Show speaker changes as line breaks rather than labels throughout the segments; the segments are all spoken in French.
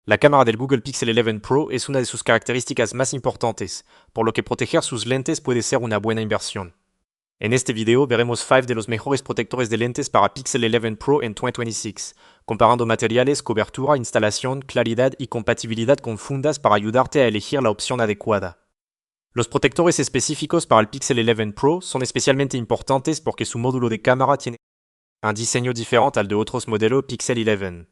La cámara del Google Pixel 11 Pro es una de sus características más importantes, por lo que proteger sus lentes puede ser una buena inversión. En este video veremos 5 de los mejores protectores de lentes para Pixel 11 Pro en 2026, comparando materiales, cobertura, instalación, claridad y compatibilidad con fundas para ayudarte a elegir la opción adecuada. Los protectores específicos para el Pixel 11 Pro son especialmente importantes porque su módulo de cámara tiene un diseño diferente al de otros modelos Pixel 11.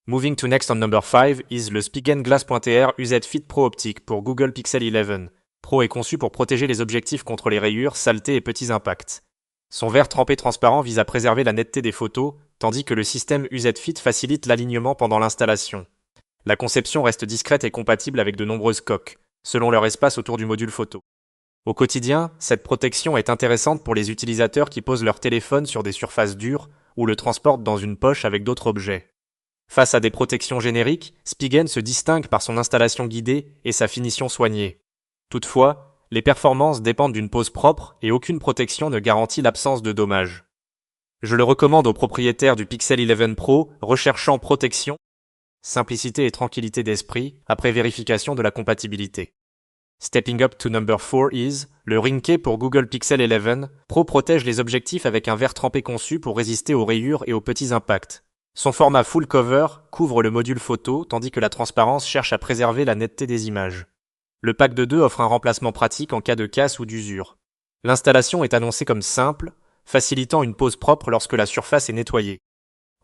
Moving to next on number 5 is le Spigen Glass.R UZ Fit Pro Optique pour Google Pixel 11. Pro est conçu pour protéger les objectifs contre les rayures, saletés et petits impacts. Son verre trempé transparent vise à préserver la netteté des photos, tandis que le système UZ Fit facilite l'alignement pendant l'installation. La conception reste discrète et compatible avec de nombreuses coques, selon leur espace autour du module photo. Au quotidien, cette protection est intéressante pour les utilisateurs qui posent leur téléphone sur des surfaces dures ou le transportent dans une poche avec d'autres objets. Face à des protections génériques, Spigen se distingue par son installation guidée et sa finition soignée. Toutefois, les performances dépendent d'une pose propre et aucune protection ne garantit l'absence de dommages. Je le recommande aux propriétaires du Pixel 11 Pro recherchant protection, simplicité et tranquillité d'esprit après vérification de la compatibilité. Stepping up to number 4 is, le Ring Key pour Google Pixel 11 Pro protège les objectifs avec un verre trempé conçu pour résister aux rayures et aux petits impacts. Son format full cover couvre le module photo tandis que la transparence cherche à préserver la netteté des images. Le pack de 2 offre un remplacement pratique en cas de casse ou d'usure. L'installation est annoncée comme simple, facilitant une pose propre lorsque la surface est nettoyée.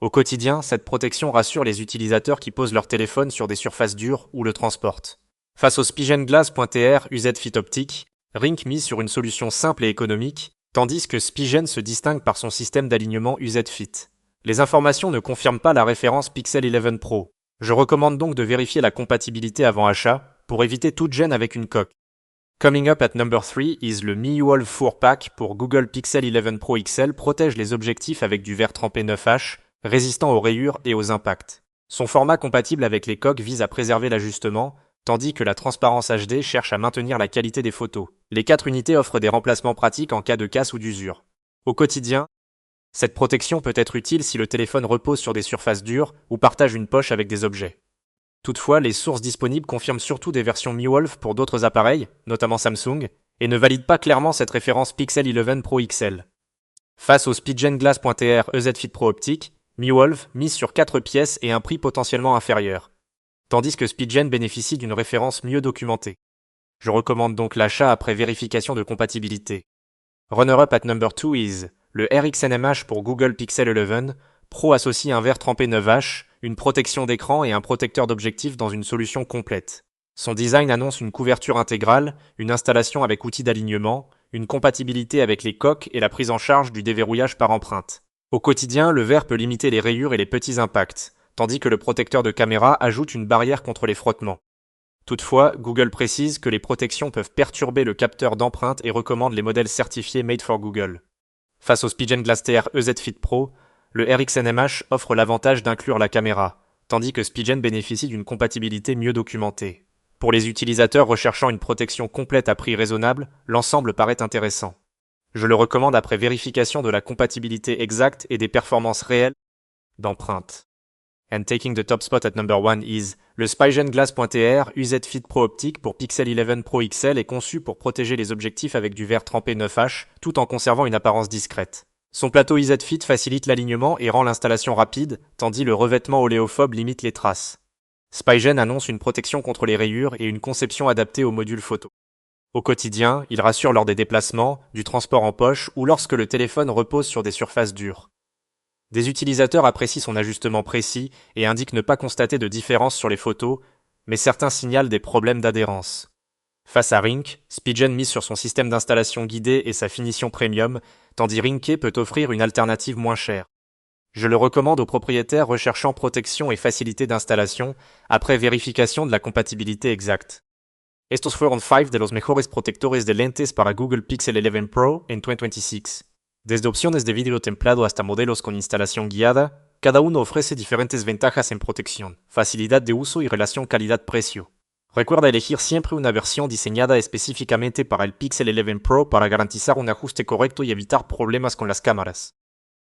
Au quotidien, cette protection rassure les utilisateurs qui posent leur téléphone sur des surfaces dures ou le transportent. Face au Spigen Glass.R UZ Fit Optique, Ring mise sur une solution simple et économique, tandis que Spigen se distingue par son système d'alignement UZ Fit. Les informations ne confirment pas la référence Pixel 11 Pro. Je recommande donc de vérifier la compatibilité avant achat pour éviter toute gêne avec une coque. Coming up at number 3 is le MIUOLF 4 Pack pour Google Pixel 11 Pro XL protège les objectifs avec du verre trempé 9H, résistant aux rayures et aux impacts. Son format compatible avec les coques vise à préserver l'ajustement, tandis que la transparence HD cherche à maintenir la qualité des photos. Les 4 unités offrent des remplacements pratiques en cas de casse ou d'usure. Au quotidien, cette protection peut être utile si le téléphone repose sur des surfaces dures ou partage une poche avec des objets. Toutefois, les sources disponibles confirment surtout des versions MIUOLF pour d'autres appareils, notamment Samsung, et ne valident pas clairement cette référence Pixel 11 Pro XL. Face au Spigen Glass.R EZ Fit Pro Optique, MIUOLF mise sur 4 pièces et un prix potentiellement inférieur, tandis que Spigen bénéficie d'une référence mieux documentée. Je recommande donc l'achat après vérification de compatibilité. Runner-up at number 2 is le RXNMH pour Google Pixel 11 Pro associe un verre trempé 9H, une protection d'écran et un protecteur d'objectif dans une solution complète. Son design annonce une couverture intégrale, une installation avec outils d'alignement, une compatibilité avec les coques et la prise en charge du déverrouillage par empreinte. Au quotidien, le verre peut limiter les rayures et les petits impacts, tandis que le protecteur de caméra ajoute une barrière contre les frottements. Toutefois, Google précise que les protections peuvent perturber le capteur d'empreinte et recommande les modèles certifiés Made for Google. Face au Spigen Glass TR EZ Fit Pro, le RXNMH offre l'avantage d'inclure la caméra, tandis que Spigen bénéficie d'une compatibilité mieux documentée. Pour les utilisateurs recherchant une protection complète à prix raisonnable, l'ensemble paraît intéressant. Je le recommande après vérification de la compatibilité exacte et des performances réelles d'empreinte. And taking the top spot at number 1 is le Spigen Glass.R UZ Fit Pro Optique pour Pixel 11 Pro XL est conçu pour protéger les objectifs avec du verre trempé 9H tout en conservant une apparence discrète. Son plateau UZ Fit facilite l'alignement et rend l'installation rapide, tandis le revêtement oléophobe limite les traces. Spigen annonce une protection contre les rayures et une conception adaptée au module photo. Au quotidien, il rassure lors des déplacements, du transport en poche ou lorsque le téléphone repose sur des surfaces dures. Des utilisateurs apprécient son ajustement précis et indiquent ne pas constater de différence sur les photos, mais certains signalent des problèmes d'adhérence. Face à Ring, Spigen mise sur son système d'installation guidée et sa finition premium, tandis Ring Key peut offrir une alternative moins chère. Je le recommande aux propriétaires recherchant protection et facilité d'installation après vérification de la compatibilité exacte. Estos fueron 5 de los mejores protectores de lentes para Google Pixel 11 Pro en 2026. Desde opciones de vidrio templado hasta modelos con instalación guiada, cada uno ofrece diferentes ventajas en protección, facilidad de uso y relación calidad-precio. Recuerda elegir siempre una versión diseñada específicamente para el Pixel 11 Pro para garantizar un ajuste correcto y evitar problemas con las cámaras.